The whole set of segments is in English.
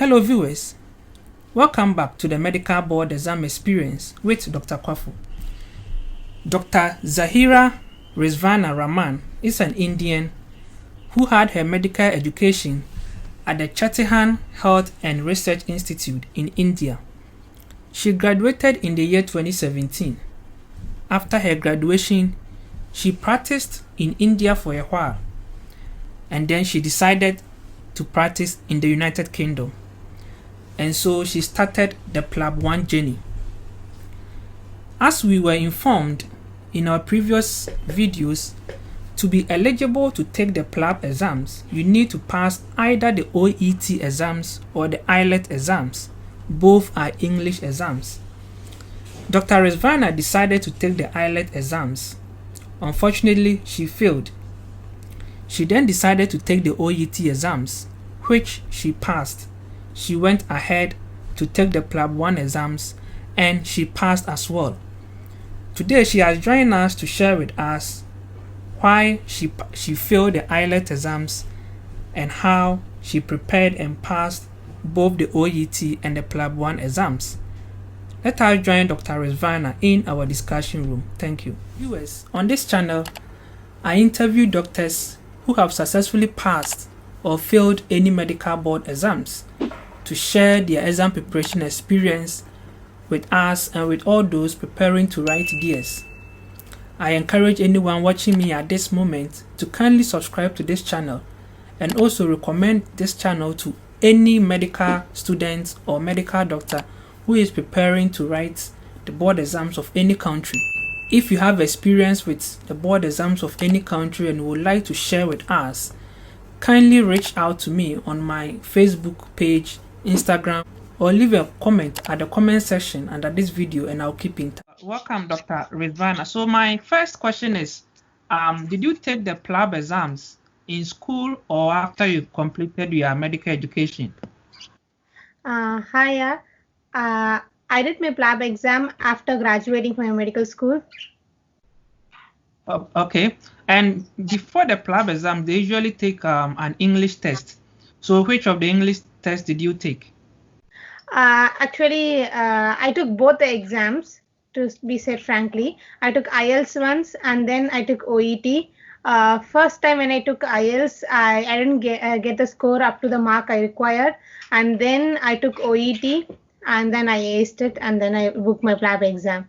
Hello viewers, welcome back to the Medical Board Exam Experience with Dr. Kwafu. Dr. Zahira Riswana Rahman is an Indian who had her medical education at the Chattihan Health and Research Institute in India. She graduated in the year 2017. After her graduation, she practiced in India for a while, and then she decided to practice in the United Kingdom. And so she started the PLAB 1 journey. As we were informed in our previous videos, to be eligible to take the PLAB exams, you need to pass either the OET exams or the IELTS exams. Both are English exams. Dr. Riswana decided to take the IELTS exams. Unfortunately, she failed. She then decided to take the OET exams, which she passed. She went ahead to take the PLAB 1 exams and she passed as well. Today she has joined us to share with us why she failed the IELTS exams and how she prepared and passed both the OET and the PLAB 1 exams. Let us join Dr. Riswana in our discussion room. Thank you. Viewers, on this channel, I interview doctors who have successfully passed or failed any medical board exams to share their exam preparation experience with us and with all those preparing to write theirs. I encourage anyone watching me at this moment to kindly subscribe to this channel and also recommend this channel to any medical student or medical doctor who is preparing to write the board exams of any country. If you have experience with the board exams of any country and would like to share with us, kindly reach out to me on my Facebook page, Instagram, or leave a comment at the comment section under this video and I'll keep in touch. Welcome, Dr. Riswana. So my first question is, did you take the PLAB exams in school or after you completed your medical education? Hi, I did my PLAB exam after graduating from medical school. Okay, and before the PLAB exam, they usually take an English test. So which of the English tests did you take? Actually, I took both the exams, to be said frankly. I took IELTS once and then I took OET. First time when I took IELTS, I didn't get the score up to the mark I required. And then I took OET and then I aced it and then I booked my PLAB exam.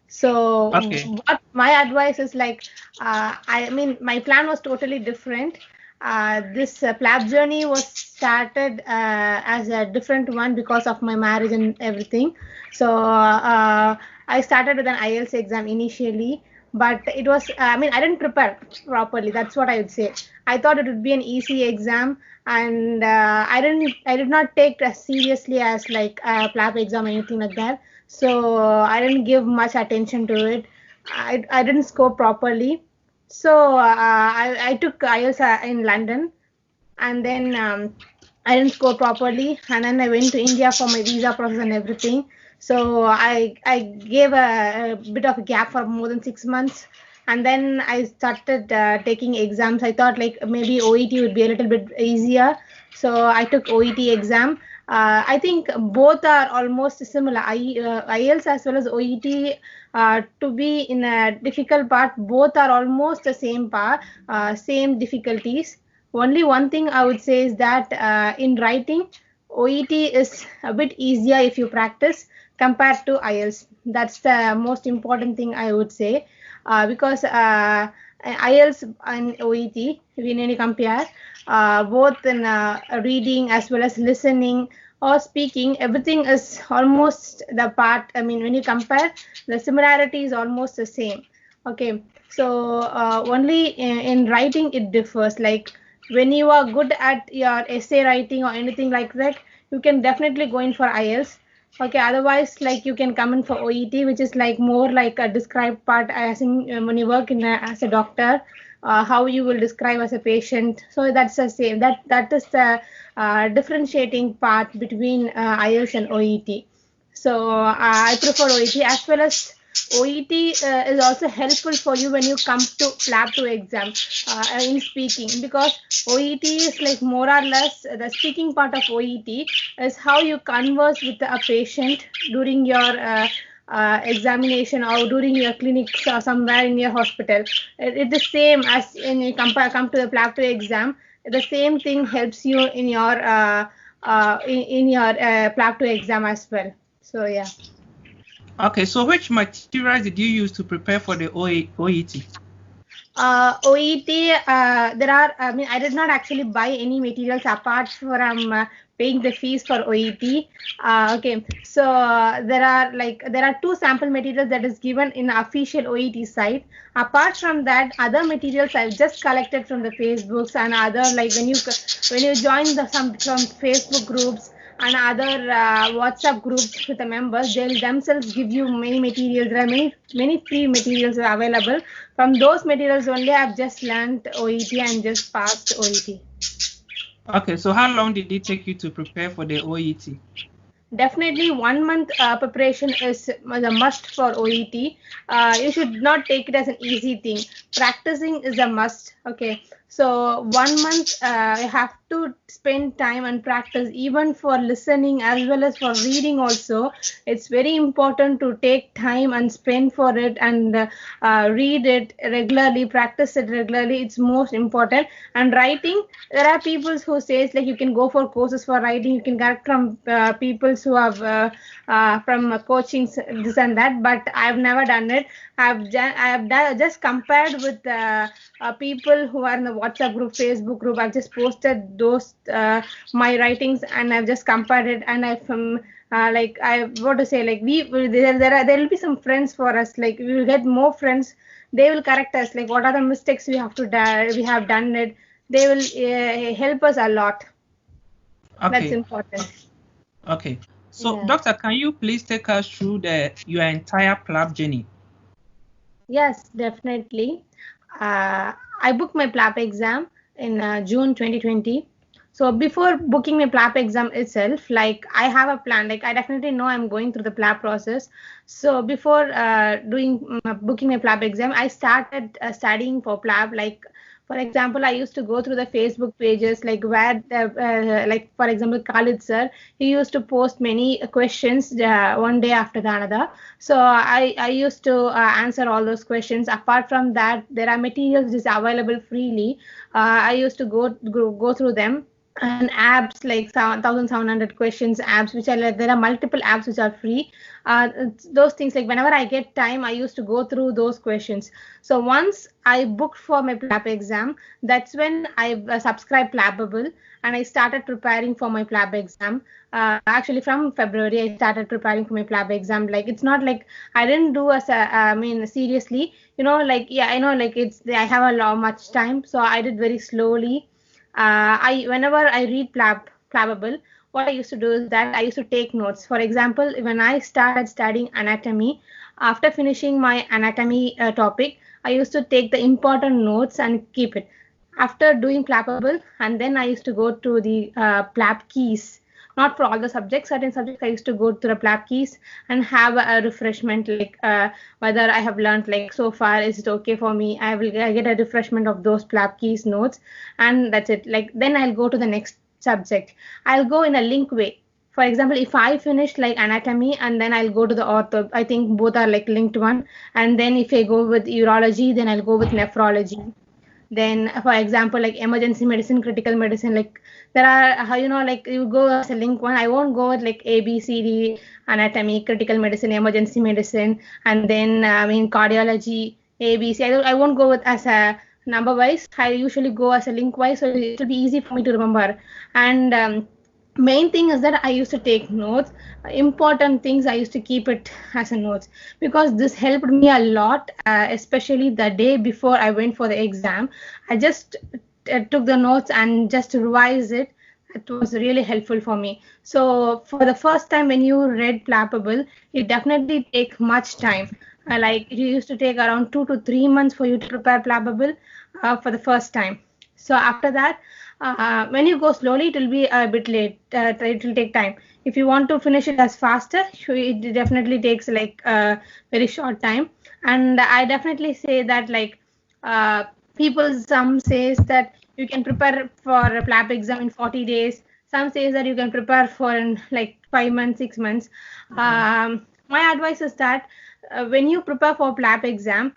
So what my advice is like, I mean, my plan was totally different. This PLAB journey was started as a different one because of my marriage and everything. So I started with an IELTS exam initially, but it was, I mean, I didn't prepare properly. That's what I would say. I thought it would be an easy exam, and I did not take it as seriously as like a PLAB exam or anything like that. So I didn't give much attention to it. I didn't score properly. So I took IELTS in London, and then I didn't score properly, and then I went to India for my visa process and everything. So I gave a bit of a gap for more than 6 months, and then I started taking exams. I thought like maybe OET would be a little bit easier, so I took OET exam. I think both are almost similar. IELTS as well as OET, to be in a difficult part, both are almost the same part, same difficulties. Only one thing I would say is that in writing, OET is a bit easier if you practice compared to IELTS. That's the most important thing I would say, because IELTS and OET, when you compare, both in reading as well as listening or speaking, everything is almost the part. I mean, when you compare, the similarity is almost the same. Okay, so only in writing it differs. Like when you are good at your essay writing or anything like that, you can definitely go in for IELTS. Okay, otherwise like you can come in for OET, which is like more like a described part, as in when you work in as a doctor, how you will describe as a patient. So that's the same. That is the differentiating part between IELTS and OET. So I prefer OET, as well as OET is also helpful for you when you come to PLAB 2 exam in speaking, because OET is like more or less the speaking part of OET is how you converse with a patient during your examination or during your clinics or somewhere in your hospital. It's the same as when you come to the PLAB 2 exam. The same thing helps you in your PLAB 2 exam as well. So yeah. Okay, so which materials did you use to prepare for the OET? OET, there are, I mean, I did not actually buy any materials apart from paying the fees for OET. Okay, so there are two sample materials that is given in the official OET site. Apart from that, other materials I've just collected from the Facebooks and other, like when you join some Facebook groups and other WhatsApp groups with the members, they'll themselves give you many materials. There are many free materials available. From those materials only, I've just learned OET and just passed OET. Okay, so how long did it take you to prepare for the OET? Definitely 1 month preparation is a must for OET. You should not take it as an easy thing. Practicing is a must. Okay, so 1 month you have to spend time and practice, even for listening as well as for reading also. It's very important to take time and spend for it and read it regularly, practice it regularly. It's most important. And writing, there are people who says like you can go for courses for writing, you can get from people who have from coaching this and that, but I've never done it. Just compared with people who are in the WhatsApp group, Facebook group. I've just posted those my writings and I've just compared it, and I've like I what to say, like there will be some friends for us, like we will get more friends. They will correct us, like what are the mistakes we have done it. They will help us a lot. Okay. That's important. Okay. So, Doctor, can you please take us through your entire PLAB journey? Yes, definitely. I booked my PLAB exam in June 2020. So before booking my PLAB exam itself, like I have a plan. Like I definitely know I'm going through the PLAB process. So before booking my PLAB exam, I started studying for PLAB. Like for example, I used to go through the Facebook pages, like where, like for example, Khalid sir, he used to post many questions one day after the another. So I used to answer all those questions. Apart from that, there are materials just available freely. I used to go through them. And apps like 1700 questions apps, which are like, there are multiple apps which are free. Those things, like whenever I get time, I used to go through those questions. So once I booked for my PLAB exam, that's when I subscribed Plabable and I started preparing for my PLAB exam. Actually from February I started preparing for my PLAB exam. Like it's not like I didn't do I mean seriously, you know, like yeah, I know, like I have a lot much time, so I did very slowly. Whenever I read Plabable, what I used to do is that I used to take notes. For example, when I started studying anatomy, after finishing my anatomy topic, I used to take the important notes and keep it. After doing Plabable, and then I used to go to the Plab keys. Not for all the subjects. Certain subjects I used to go to the PLAB keys and have a refreshment, like whether I have learned like so far, is it okay for me? I get a refreshment of those PLAB keys notes, and that's it. Like then I'll go to the next subject. I'll go in a link way. For example, if I finish like anatomy and then I'll go to the ortho, I think both are like linked one. And then if I go with urology, then I'll go with nephrology. Then for example, like emergency medicine, critical medicine, like there are how, you know, like you go as a link one. I won't go with like ABCD, anatomy, critical medicine, emergency medicine, and then I mean cardiology, ABC. I won't go with as a number wise. I usually go as a link wise, so it will be easy for me to remember. And main thing is that I used to take notes. Important things I used to keep it as a notes, because this helped me a lot, especially the day before I went for the exam. I just took the notes and just revised it. It was really helpful for me. So for the first time when you read Plabable, it definitely take much time. Like it used to take around 2 to 3 months for you to prepare Plabable for the first time. So after that, when you go slowly, it will be a bit late. It will take time. If you want to finish it as faster, it definitely takes like a very short time. And I definitely say that like people, some says that you can prepare for a PLAB exam in 40 days. Some says that you can prepare for in like 5 months, 6 months. My advice is that when you prepare for PLAB exam,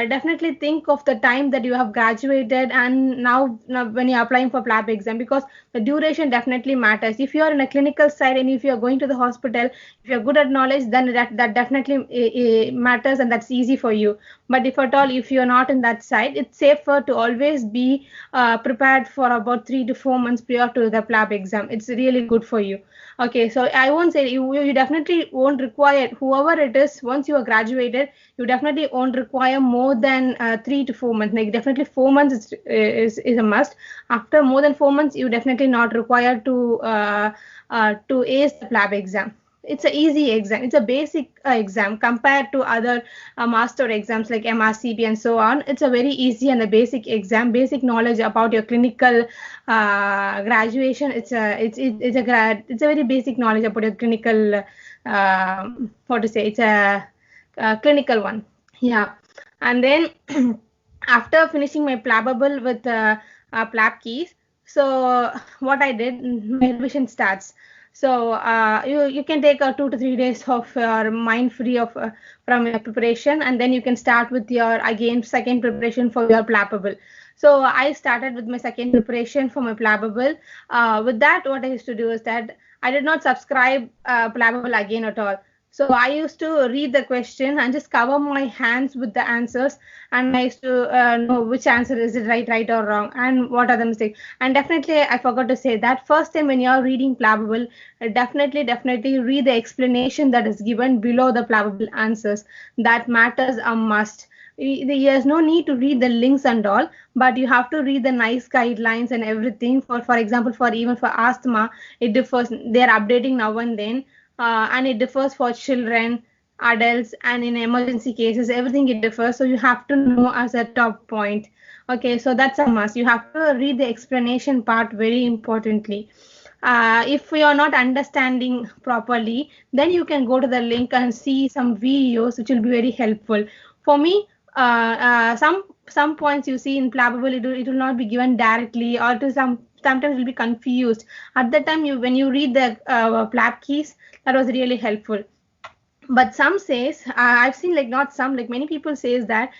definitely think of the time that you have graduated and now when you're applying for PLAB exam, because the duration definitely matters. If you are in a clinical side and if you are going to the hospital, if you're good at knowledge, then that definitely matters and that's easy for you. But if at all, if you're not in that side, it's safer to always be prepared for about 3 to 4 months prior to the PLAB exam. It's really good for you. Okay, so I won't say you definitely won't require, whoever it is, once you are graduated, you definitely won't require more than 3 to 4 months. Like definitely 4 months is a must. After more than 4 months, you definitely not required to ace the PLAB exam. It's a easy exam. It's a basic exam compared to other master exams like MRCP and so on. It's a very easy and a basic exam, basic knowledge about your clinical graduation. It's a very basic knowledge about your clinical what to say. It's a clinical one. Yeah, and then after finishing my PLABable with PLAB keys, so what I did, my revision starts. So you can take 2 to 3 days of your mind free of from your preparation, and then you can start with your again second preparation for your PLABable. So I started with my second preparation for my PLABable. With that, what I used to do is that I did not subscribe PLABable again at all. So I used to read the question and just cover my hands with the answers, and I used to know which answer is it right or wrong, and what are the mistakes. And definitely, I forgot to say that first time when you are reading PLABable, definitely read the explanation that is given below the PLABable answers. That matters a must. There's no need to read the links and all, but you have to read the nice guidelines and everything. For example, for even for asthma, it differs. They're updating now and then, and it differs for children, adults, and in emergency cases, everything it differs. So you have to know as a top point. Okay, so that's a must. You have to read the explanation part very importantly. If you are not understanding properly, then you can go to the link and see some videos which will be very helpful. For me, some points you see in PLABable, it will not be given directly, or to sometimes will be confused. At the time, when you read the PLAB keys, that was really helpful. But some says, I've seen like not some, like many people says that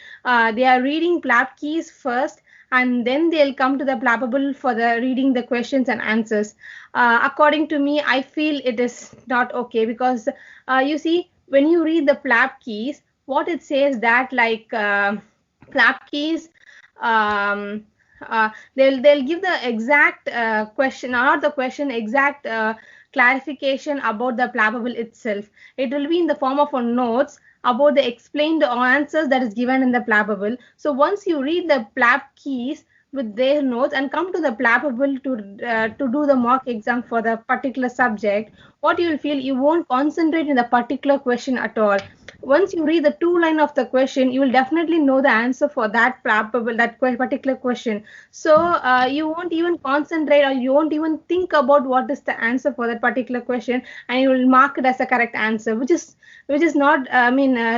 they are reading PLAB keys first and then they'll come to the PLABable for the reading the questions and answers. According to me, I feel it is not okay, because you see, when you read the PLAB keys, what it says that like PLAB keys, they'll give the exact question, not the question, exact clarification about the PLABable itself. It will be in the form of a notes about the explained answers that is given in the PLABable. So once you read the PLAB keys with their notes and come to the PLABable to do the mock exam for the particular subject, what you will feel, you won't concentrate in the particular question at all. Once you read the two line of the question, you will definitely know the answer for that PLABable, that particular question. So you won't even concentrate, or you won't even think about what is the answer for that particular question, and you will mark it as a correct answer, which is not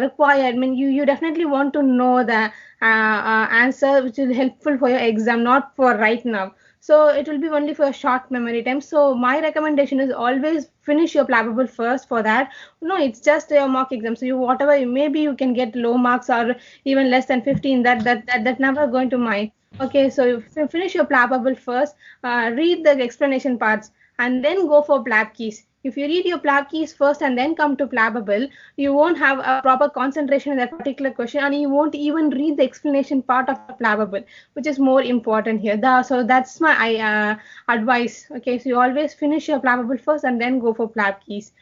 required. I mean, you definitely want to know the answer which is helpful for your exam, not for right now. So it will be only for a short memory time. So my recommendation is always finish your PLABable first for that. No, it's just your mock exam. So whatever, maybe you can get low marks or even less than 15. That never going to mind. Okay, so you finish your PLABable first, read the explanation parts, and then go for PLAB keys. If you read your PLAB keys first and then come to PLABable, you won't have a proper concentration in that particular question, and you won't even read the explanation part of the PLABable, which is more important here. So that's my advice. Okay, so you always finish your PLABable first and then go for PLAB keys.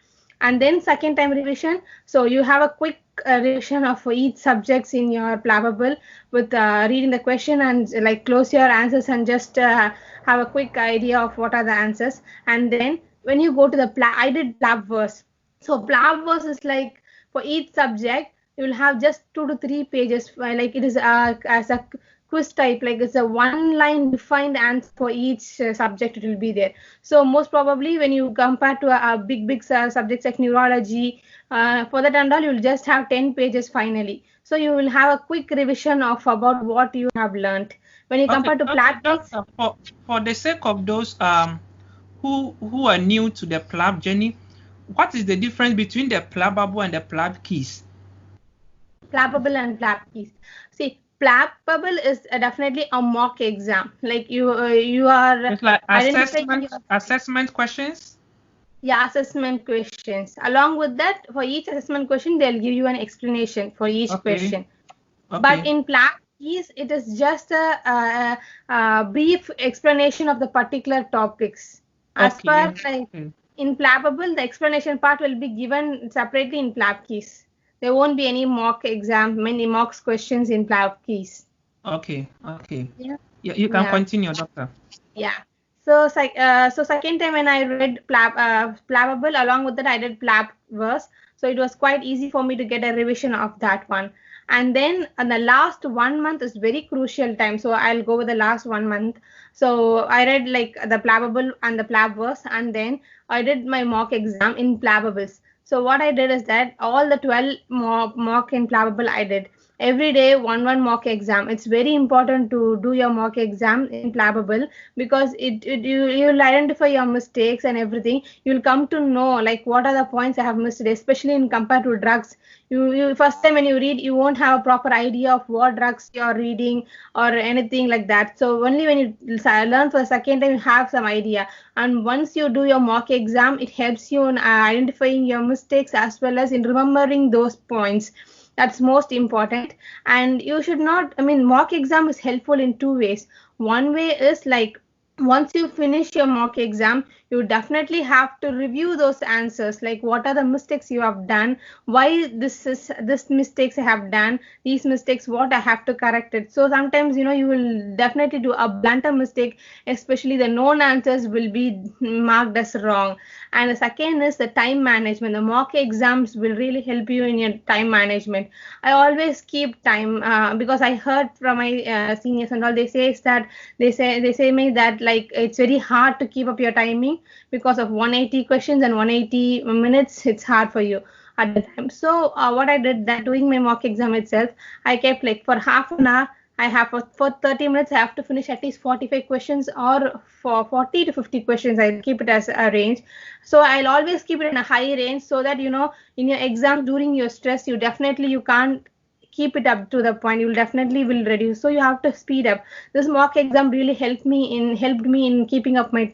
And then second time revision, so you have a quick revision of each subjects in your PLABable with reading the question and like close your answers and just have a quick idea of what are the answers. And then when you go to the I did PLAB verse. So PLAB verse is like for each subject you will have just 2 to 3 pages, like it is as a quiz type, like it's a one line defined answer for each subject, it will be there. So most probably when you compare to a big subjects like neurology, for that and all, you'll just have 10 pages finally. So you will have a quick revision of about what you have learned. When you Okay, compare to okay, PLAB keys, doctor. For the sake of those who are new to the PLAB journey, what is the difference between the PLABable and the PLAB keys? PLABable and PLAB keys. See, PLABable is definitely a mock exam. Like you are It's like identifying your assessment questions. yeah, assessment questions. Along with that, for each assessment question, they'll give you an explanation for each Okay, question. But okay, in PLAB keys, it is just a brief explanation of the particular topics. As per okay, like okay, in PLABable, the explanation part will be given separately in PLAB keys. There won't be any mock exam, many mock questions in PLAB keys. okay, okay. Yeah. Yeah, you can Yeah. continue, doctor. Yeah. So second time when I read Plabbable, along with that I did Plab verse. So it was quite easy for me to get a revision of that one. And then the last 1 month is very crucial time. So I'll go with the last 1 month. So I read like the Plabbable and the Plab verse, and then I did my mock exam in Plabbables. So what I did is that all the 12 mock in Plabbable I did every day one mock exam. It's very important to do your mock exam in Plabbable because you'll identify your mistakes and everything. You'll come to know like what are the points I have missed, especially in compared to drugs. You first time when you read, you won't have a proper idea of what drugs you're reading or anything like that. So only when you learn for the second time, you have some idea. And once you do your mock exam, it helps you in identifying your mistakes as well as in remembering those points. That's most important. And you should not, I mean, mock exam is helpful in two ways. One way is like once you finish your mock exam, you definitely have to review those answers, like what are the mistakes you have done, why this mistakes I have done, these mistakes what I have to correct it. So sometimes you will definitely do a blunter mistake, especially the known answers will be marked as wrong. And the second is the time management. The mock exams will really help you in your time management. I always keep time because I heard from my seniors and all, they say is that they say me that like it's very hard to keep up your timing because of 180 questions and 180 minutes. It's hard for you at the time. So what I did that doing my mock exam itself, I kept like for half an hour. I have for 30 minutes, I have to finish at least 45 questions, or for 40 to 50 questions, I'll keep it as a range. So I'll always keep it in a high range so that, in your exams during your stress, you can't keep it up to the point. You will definitely will reduce. So you have to speed up. This mock exam really helped me in keeping up my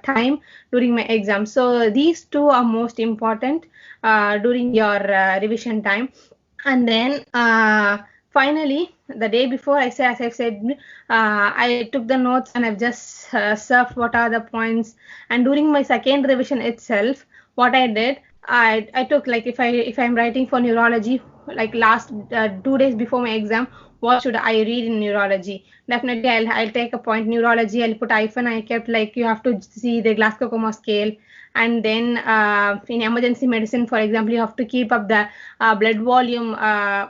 time during my exam. So these two are most important during your revision time. And then finally, the day before, as I've said, I took the notes and I've just surfed what are the points. And during my second revision itself, what I did, I took like if I'm writing for neurology, like last 2 days before my exam, what should I read in neurology? Definitely, I'll take a point neurology. I'll put hyphen. I kept like you have to see the Glasgow Coma scale. And then in emergency medicine, for example, you have to keep up the blood volume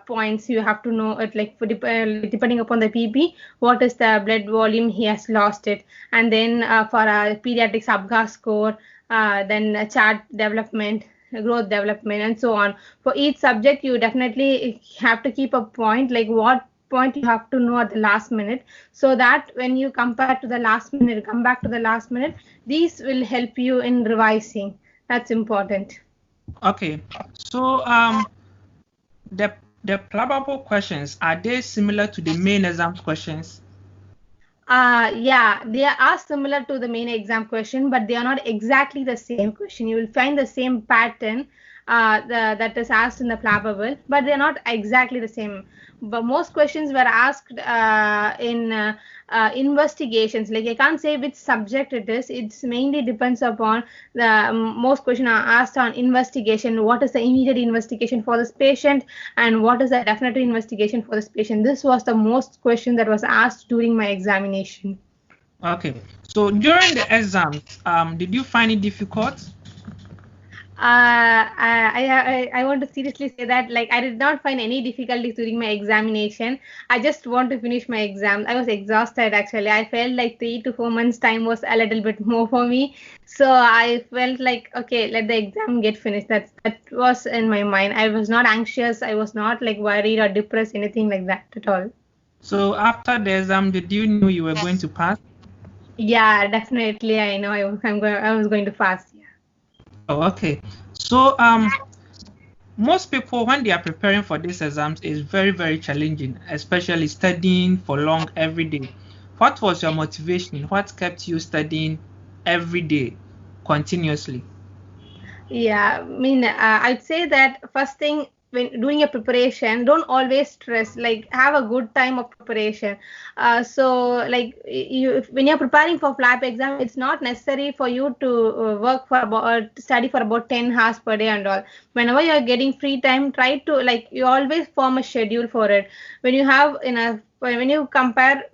points. You have to know it like depending upon the PP, what is the blood volume he has lost it. And then for pediatrics Abga score, then chart development, growth development, and so on. For each subject, you definitely have to keep a point, like what point you have to know at the last minute, so that when you compare to the last minute, come back to the last minute, these will help you in revising. That's important. Okay, so the probable questions, are they similar to the main exam questions? Yeah, they are similar to the main exam question, but they are not exactly the same question. You will find the same pattern that is asked in the flappable, but they are not exactly the same. But most questions were asked in investigations. Like I can't say which subject it is. It's mainly depends upon the most questions are asked on investigation. What is the immediate investigation for this patient, and what is the definite investigation for this patient? This was the most question that was asked during my examination. Okay, so during the exams, did you find it difficult? I want to seriously say that like I did not find any difficulties during my examination. I just want to finish my exam. I was exhausted actually. I felt like 3 to 4 months time was a little bit more for me. So I felt like okay, let the exam get finished. That was in my mind. I was not anxious. I was not like worried or depressed, anything like that at all. So after the exam, did you know you were going to pass? Yeah, definitely. I know I was going to pass. Yeah. Oh, okay. So most people, when they are preparing for these exams, is very, very challenging, especially studying for long every day. What was your motivation? What kept you studying every day continuously? Yeah, I mean, I'd say that first thing when doing a preparation, don't always stress. Like, have a good time of preparation. Like, when you're preparing for FLAP exam, it's not necessary for you to work for about study for about 10 hours per day and all. Whenever you're getting free time, try to like you always form a schedule for it. When you have enough when you compare,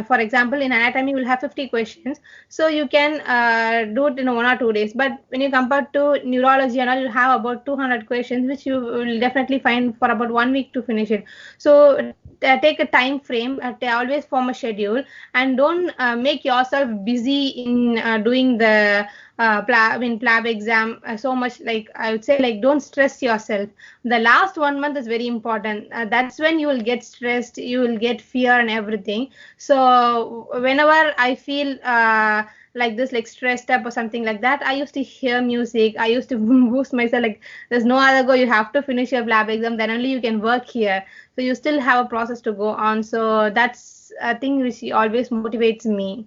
for example, in anatomy, you will have 50 questions, so you can do it in 1 or 2 days. But when you compare to neurology and all, you have about 200 questions, which you will definitely find for about 1 week to finish it. So take a time frame, always form a schedule, and don't make yourself busy in doing the PLAB exam so much. Like I would say, like don't stress yourself. The last 1 month is very important. That's when you will get stressed, you will get fear and everything. So whenever I feel like this, like stressed up or something like that, I used to hear music. I used to boost myself. Like there's no other go. You have to finish your PLAB exam, then only you can work here. So you still have a process to go on. So that's a thing which always motivates me.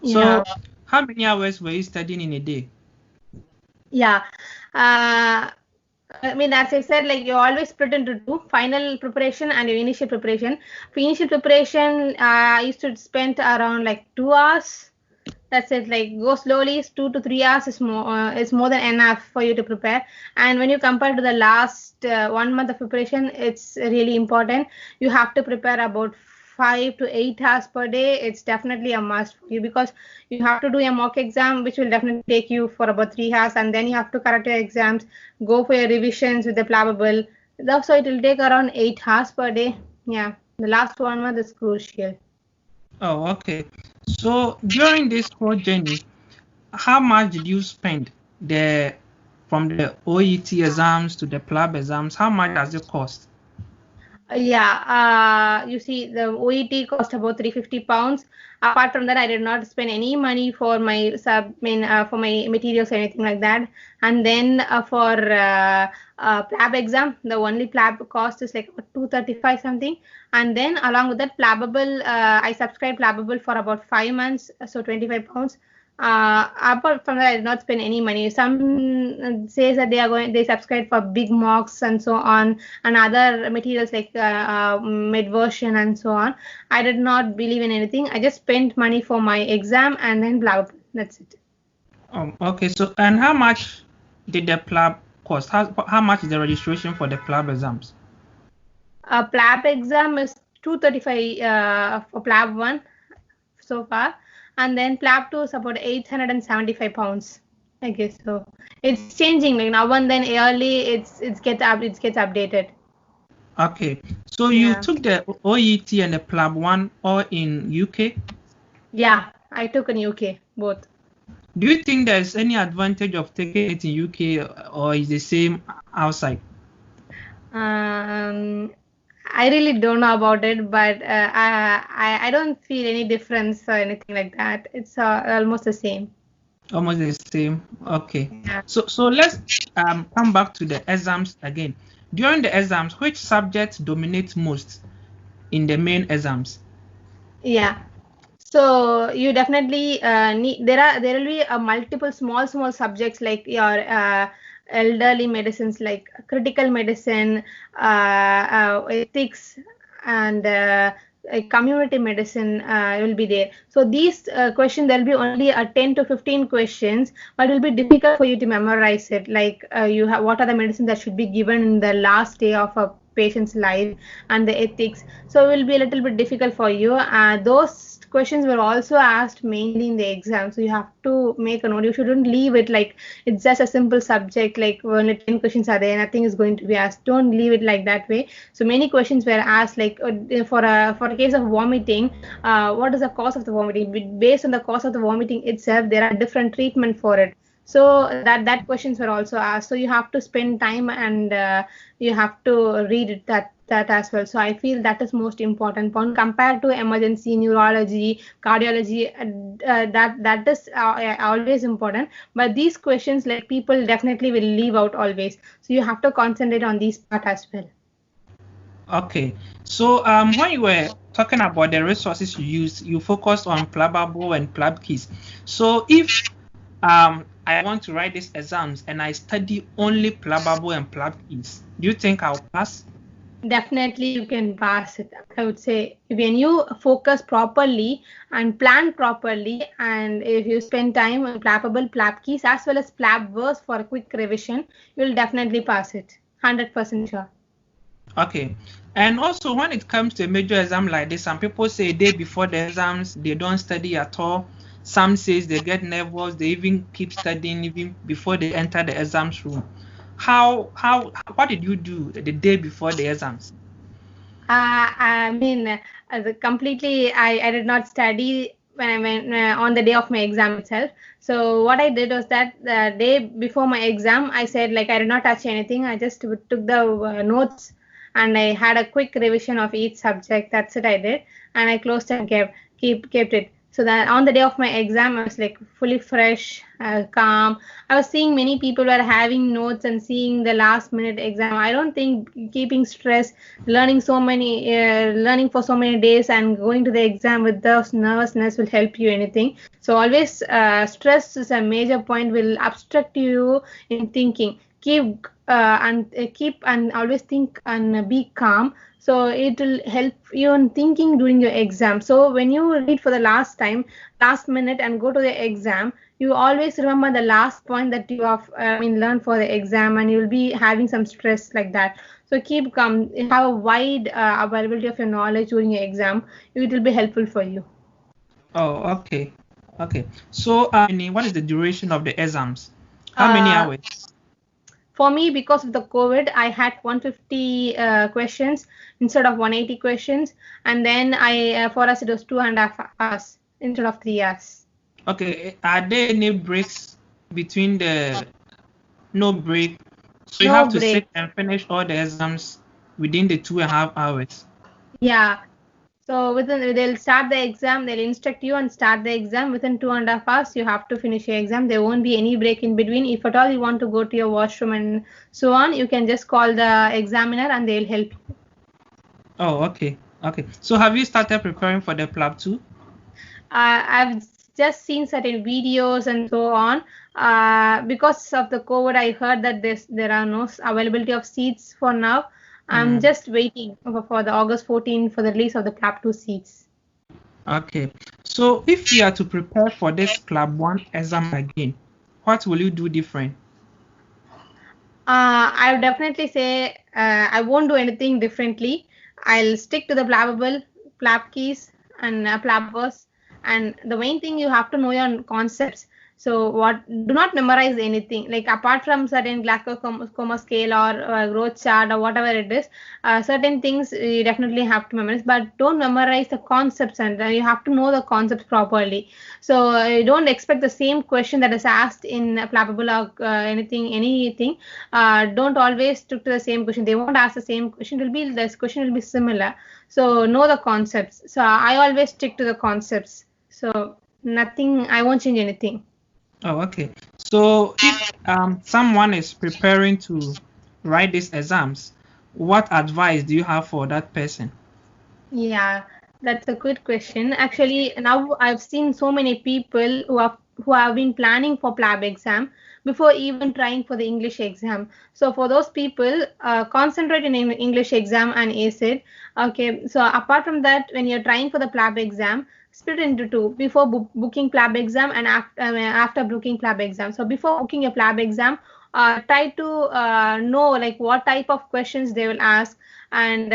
So, Yeah. how many hours were you studying in a day? Yeah. Uh, I mean, as I said, like you always split into two: final preparation and your initial preparation. For initial preparation, I used to spend around like 2 hours. That's it. Like go slowly. 2 to 3 hours is more than enough for you to prepare. And when you compare to the last 1 month of preparation, it's really important. You have to prepare about 5 to 8 hours per day. It's definitely a must for you because you have to do a mock exam, which will definitely take you for about 3 hours, and then you have to correct your exams, go for your revisions with the plabbable. So it will take around 8 hours per day. Yeah, the last 1 month is crucial. Oh, okay. So during this whole journey, how much did you spend from the OET exams to the PLAB exams? How much does it cost? Yeah, you see, the OET cost about 350 pounds. Apart from that, I did not spend any money for my for my materials or anything like that. And then for PLAB exam, the only PLAB cost is like 235 something. And then along with that, PLABable, I subscribed PLABable for about 5 months, so 25 pounds. Apart from that, I did not spend any money. Some says that they subscribe for big mocks and so on, and other materials like mid version and so on. I did not believe in anything. I just spent money for my exam and then blah blah. That's it. Okay, so and how much did the PLAB cost? How much is the registration for the PLAB exams? PLAB exam is 235 for PLAB 1 so far, and then PLAB 2 is about 875 pounds. I guess so. It's changing like now and then yearly. It gets updated. Okay, so you Yeah. took the OET and the PLAB one all in UK. Yeah, I took in UK both. Do you think there's any advantage of taking it in UK or is the same outside? I really don't know about it, but I don't feel any difference or anything like that. It's almost the same. Almost the same. Okay. Yeah. So let's come back to the exams again. During the exams, which subjects dominate most in the main exams? Yeah. So you definitely need there will be multiple small subjects like your elderly medicines like critical medicine, ethics, and community medicine will be there. So these questions there will be only 10 to 15 questions, but it will be difficult for you to memorize it. Like you have what are the medicines that should be given in the last day of a patient's life and the ethics. So it will be a little bit difficult for you. Those questions were also asked mainly in the exam, so you have to make a note. You shouldn't leave it like it's just a simple subject, like only 10 questions are there, nothing is going to be asked. Don't leave it like that way. So many questions were asked, like for a case of vomiting, what is the cause of the vomiting? Based on the cause of the vomiting itself, there are different treatment for it. So that questions were also asked. So you have to spend time, and you have to read it, that as well. So I feel that is most important point compared to emergency, neurology, cardiology. That is always important. But these questions, like, people definitely will leave out always. So you have to concentrate on these part as well. Okay. So when you were talking about the resources you used, you focused on PLABable and PLAB keys. So if I want to write these exams and I study only PLABable and PLAB keys, do you think I'll pass? Definitely, you can pass it. I would say when you focus properly and plan properly, and if you spend time on PLABable, PLAB keys, as well as PLAB verse for a quick revision, you'll definitely pass it. 100% sure. Okay. And also, when it comes to a major exam like this, some people say a day before the exams, they don't study at all. Some says they get nervous, they even keep studying even before they enter the exams room. What did you do the day before the exams? I mean, completely, I did not study when I went on the day of my exam itself. So what I did was that the day before my exam, I said, like, I did not touch anything. I just took the notes, and I had a quick revision of each subject. That's it I did, and I closed and kept it. So that on the day of my exam, I was like fully fresh, calm. I was seeing many people were having notes and seeing the last minute exam. I don't think keeping stress, learning learning for so many days and going to the exam with those nervousness will help you anything. So always, stress is a major point, will obstruct you in thinking. Keep and always think and be calm, so it will help you in thinking during your exam. So when you read for the last minute and go to the exam, you always remember the last point that you have learned for the exam, and you will be having some stress like that. So keep calm, have a wide availability of your knowledge during your exam. It will be helpful for you. Oh, okay. So what is the duration of the exams? How many hours? For me, because of the COVID, I had 150 questions instead of 180 questions, and then for us it was 2.5 hours instead of 3 hours. Okay, are there any breaks between no break? So you have to sit and finish all the exams within the 2.5 hours. Yeah. So they'll start the exam, they'll instruct you and start the exam within 2.5 hours. You have to finish your exam. There won't be any break in between. If at all you want to go to your washroom and so on, you can just call the examiner and they'll help you. Oh, okay. So have you started preparing for the PLAB too? I've just seen certain videos and so on. Because of the COVID, I heard that there are no availability of seats for now. I'm just waiting for the August 14 for the release of the PLAB 2 seats. Okay. So if you are to prepare for this PLAB 1 exam again, what will you do different? I would definitely say I won't do anything differently. I'll stick to the PLABable, PLAB keys, and PLAB verse. And the main thing, you have to know your concepts. So do not memorize anything, like apart from certain glaucoma scale or growth chart or whatever it is. Certain things you definitely have to memorize, but don't memorize the concepts, and you have to know the concepts properly. So you don't expect the same question that is asked in PLABable or anything. Don't always stick to the same question. They won't ask the same question. This question will be similar. So know the concepts. So I always stick to the concepts. So nothing, I won't change anything. Oh, okay. So if someone is preparing to write these exams, what advice do you have for that person? Yeah, that's a good question. Actually, now I've seen so many people who have been planning for PLAB exam before even trying for the English exam. So for those people, concentrate in English exam and ace it. Okay, so apart from that, when you're trying for the PLAB exam, split into two: before booking PLAB exam and after booking PLAB exam. So before booking a PLAB exam, try to know like what type of questions they will ask, and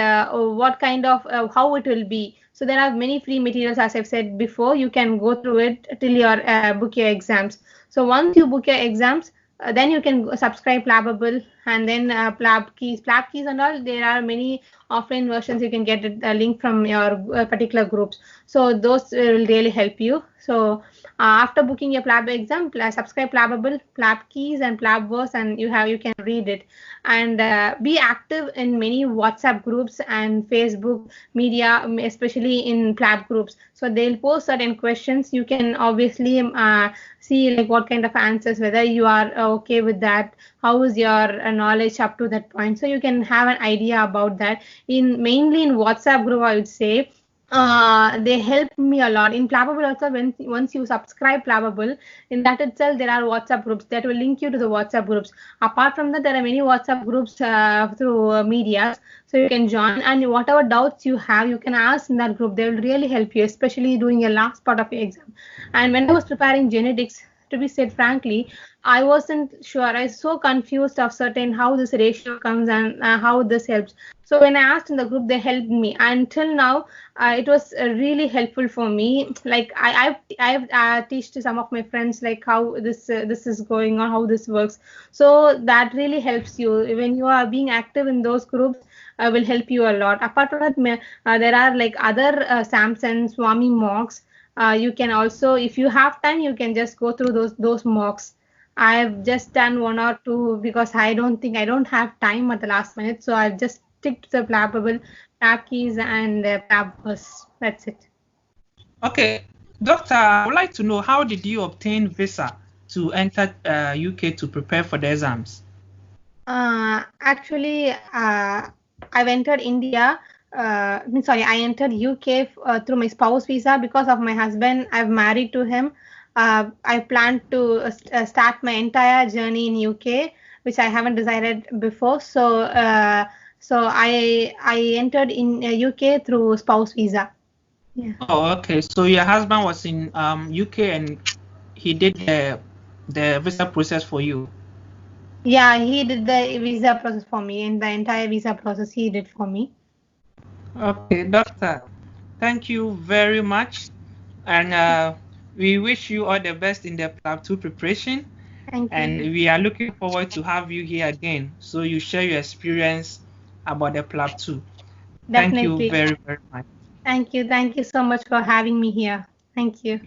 what kind of how it will be. So there are many free materials, as I've said before. You can go through it till your book your exams. So once you book your exams, then you can subscribe Plabable, and then PLAB keys and all. There are many offline versions. You can get a link from your particular groups. So those will really help you. So after booking your PLAB exam, subscribe Plabable, PLAB keys, and PLAB verse, and you can read it. And be active in many WhatsApp groups and Facebook media, especially in PLAB groups. So they'll post certain questions. You can obviously see like what kind of answers, whether you are okay with that, how is your knowledge up to that point. So you can have an idea about that. In mainly in WhatsApp group, I would say they help me a lot. In Plabable also, when once you subscribe Plabable, in that itself there are WhatsApp groups that will link you to the WhatsApp groups. Apart from that, there are many WhatsApp groups through medias, so you can join, and whatever doubts you have, you can ask in that group. They will really help you, especially during your last part of your exam. And when I was preparing genetics, to be said frankly, I wasn't sure. I was so confused of certain how this ratio comes and how this helps. So when I asked in the group, they helped me. Until now, it was really helpful for me. Like I've teached to some of my friends like how this is going on, how this works. So that really helps you when you are being active in those groups. Will help you a lot. Apart from that, there are like other Samson, Swami mocks. You can also, if you have time, you can just go through those mocks. I've just done one or two because I don't have time at the last minute, so I've just stick to the Plabable, Plab keys, and Plabverse. That's it. Okay, Doctor, I would like to know, how did you obtain visa to enter UK to prepare for the exams? Actually, I've entered India. I entered UK through my spouse visa because of my husband. I've married to him. I plan to start my entire journey in UK, which I haven't decided before. So I entered in UK through spouse visa. Yeah. Oh, okay. So your husband was in UK and he did the visa process for you. Yeah, he did the visa process for me, and the entire visa process he did for me. Okay, Doctor, thank you very much, and we wish you all the best in the PLAB 2 preparation. Thank you. And we are looking forward to have you here again, so you share your experience about the PLAB 2. Thank you Definitely. very, very much. Thank you. Thank you so much for having me here. Thank you.